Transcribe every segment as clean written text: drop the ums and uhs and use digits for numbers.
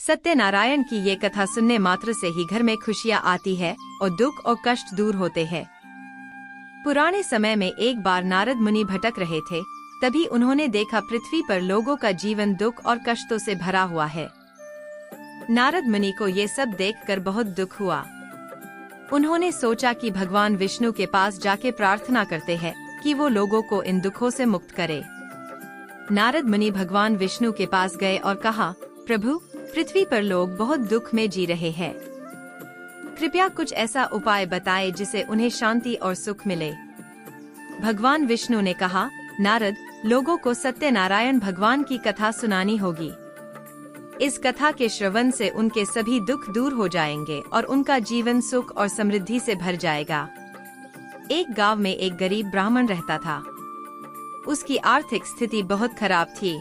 सत्यनारायण की ये कथा सुनने मात्र से ही घर में खुशियाँ आती है और दुख और कष्ट दूर होते हैं। पुराने समय में एक बार नारद मुनि भटक रहे थे, तभी उन्होंने देखा पृथ्वी पर लोगों का जीवन दुख और कष्टों से भरा हुआ है। नारद मुनि को ये सब देखकर बहुत दुख हुआ। उन्होंने सोचा कि भगवान विष्णु के पास जाके प्रार्थना करते हैं कि वो लोगों को इन दुखों से मुक्त करे। नारद मुनि भगवान विष्णु के पास गए और कहा, प्रभु, पृथ्वी पर लोग बहुत दुख में जी रहे हैं। कृपया कुछ ऐसा उपाय बताएं जिससे उन्हें शांति और सुख मिले। भगवान विष्णु ने कहा, नारद, लोगों को सत्यनारायण भगवान की कथा सुनानी होगी। इस कथा के श्रवण से उनके सभी दुख दूर हो जाएंगे और उनका जीवन सुख और समृद्धि से भर जाएगा। एक गांव में एक गरीब ब्राह्मण रहता था। उसकी आर्थिक स्थिति बहुत खराब थी।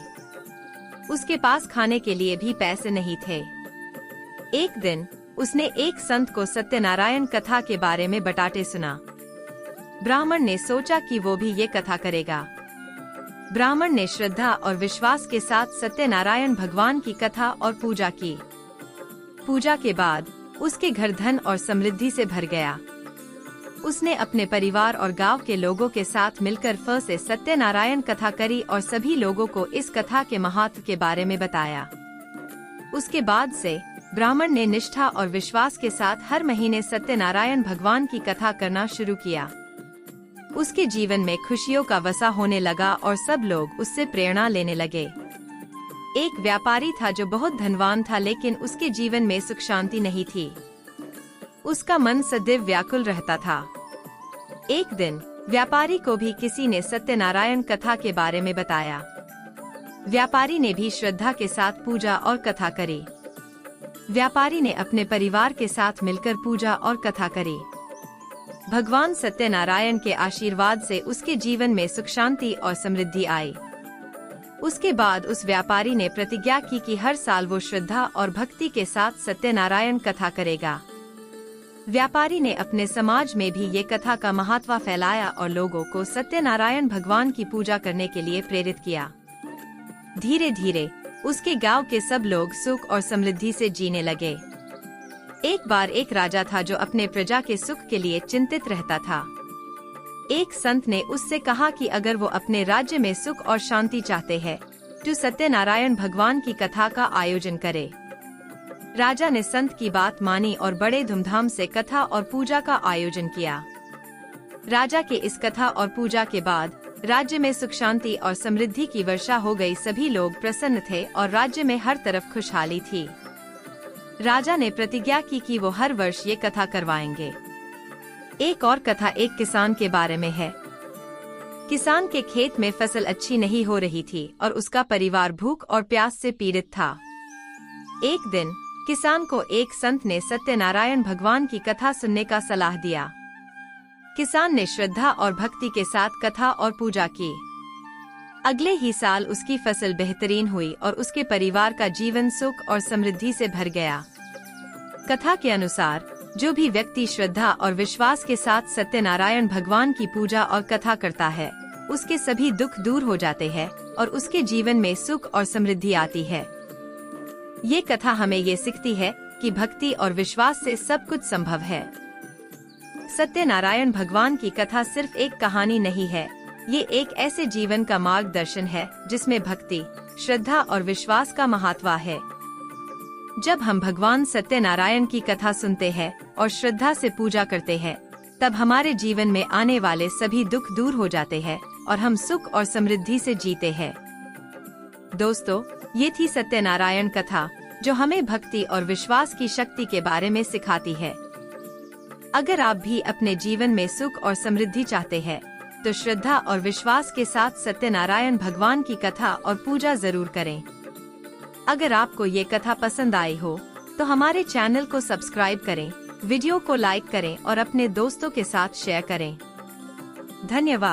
उसके पास खाने के लिए भी पैसे नहीं थे। एक दिन उसने एक संत को सत्यनारायण कथा के बारे में बताते सुना। ब्राह्मण ने सोचा कि वो भी ये कथा करेगा। ब्राह्मण ने श्रद्धा और विश्वास के साथ सत्यनारायण भगवान की कथा और पूजा की। पूजा के बाद उसके घर धन और समृद्धि से भर गया। उसने अपने परिवार और गांव के लोगों के साथ मिलकर से सत्यनारायण कथा करी और सभी लोगों को इस कथा के महत्व के बारे में बताया। उसके बाद से ब्राह्मण ने निष्ठा और विश्वास के साथ हर महीने सत्यनारायण भगवान की कथा करना शुरू किया। उसके जीवन में खुशियों का वसा होने लगा और सब लोग उससे प्रेरणा लेने लगे। एक व्यापारी था जो बहुत धनवान था, लेकिन उसके जीवन में सुख शांति नहीं थी। उसका मन सदैव व्याकुल रहता था। एक दिन व्यापारी को भी किसी ने सत्यनारायण कथा के बारे में बताया। व्यापारी ने भी श्रद्धा के साथ पूजा और कथा करी। व्यापारी ने अपने परिवार के साथ मिलकर पूजा और कथा करी। भगवान सत्यनारायण के आशीर्वाद से उसके जीवन में सुख शांति और समृद्धि आई। उसके बाद उस व्यापारी ने प्रतिज्ञा की कि हर साल वो श्रद्धा और भक्ति के साथ सत्यनारायण कथा करेगा। व्यापारी ने अपने समाज में भी ये कथा का महत्व फैलाया और लोगों को सत्यनारायण भगवान की पूजा करने के लिए प्रेरित किया। धीरे धीरे उसके गांव के सब लोग सुख और समृद्धि से जीने लगे। एक बार एक राजा था जो अपने प्रजा के सुख के लिए चिंतित रहता था। एक संत ने उससे कहा कि अगर वो अपने राज्य में सुख और शांति चाहते हैं तो सत्यनारायण भगवान की कथा का आयोजन करे। राजा ने संत की बात मानी और बड़े धूमधाम से कथा और पूजा का आयोजन किया। राजा के इस कथा और पूजा के बाद राज्य में सुख शांति और समृद्धि की वर्षा हो गई। सभी लोग प्रसन्न थे और राज्य में हर तरफ खुशहाली थी। राजा ने प्रतिज्ञा की कि वो हर वर्ष ये कथा करवाएंगे। एक और कथा एक किसान के बारे में है। किसान के खेत में फसल अच्छी नहीं हो रही थी और उसका परिवार भूख और प्यास से पीड़ित था। एक दिन किसान को एक संत ने सत्यनारायण भगवान की कथा सुनने का सलाह दिया। किसान ने श्रद्धा और भक्ति के साथ कथा और पूजा की। अगले ही साल उसकी फसल बेहतरीन हुई और उसके परिवार का जीवन सुख और समृद्धि से भर गया। कथा के अनुसार जो भी व्यक्ति श्रद्धा और विश्वास के साथ सत्यनारायण भगवान की पूजा और कथा करता है, उसके सभी दुख दूर हो जाते हैं और उसके जीवन में सुख और समृद्धि आती है। ये कथा हमें ये सिखाती है कि भक्ति और विश्वास से सब कुछ संभव है। सत्यनारायण भगवान की कथा सिर्फ एक कहानी नहीं है, ये एक ऐसे जीवन का मार्गदर्शन है जिसमें भक्ति, श्रद्धा और विश्वास का महत्व है। जब हम भगवान सत्यनारायण की कथा सुनते हैं और श्रद्धा से पूजा करते हैं, तब हमारे जीवन में आने वाले सभी दुख दूर हो जाते हैं और हम सुख और समृद्धि से जीते हैं। दोस्तों, ये थी सत्यनारायण कथा जो हमें भक्ति और विश्वास की शक्ति के बारे में सिखाती है। अगर आप भी अपने जीवन में सुख और समृद्धि चाहते हैं, तो श्रद्धा और विश्वास के साथ सत्यनारायण भगवान की कथा और पूजा जरूर करें। अगर आपको ये कथा पसंद आई हो, तो हमारे चैनल को सब्सक्राइब करें, वीडियो को लाइक करें और अपने दोस्तों के साथ शेयर करें। धन्यवाद।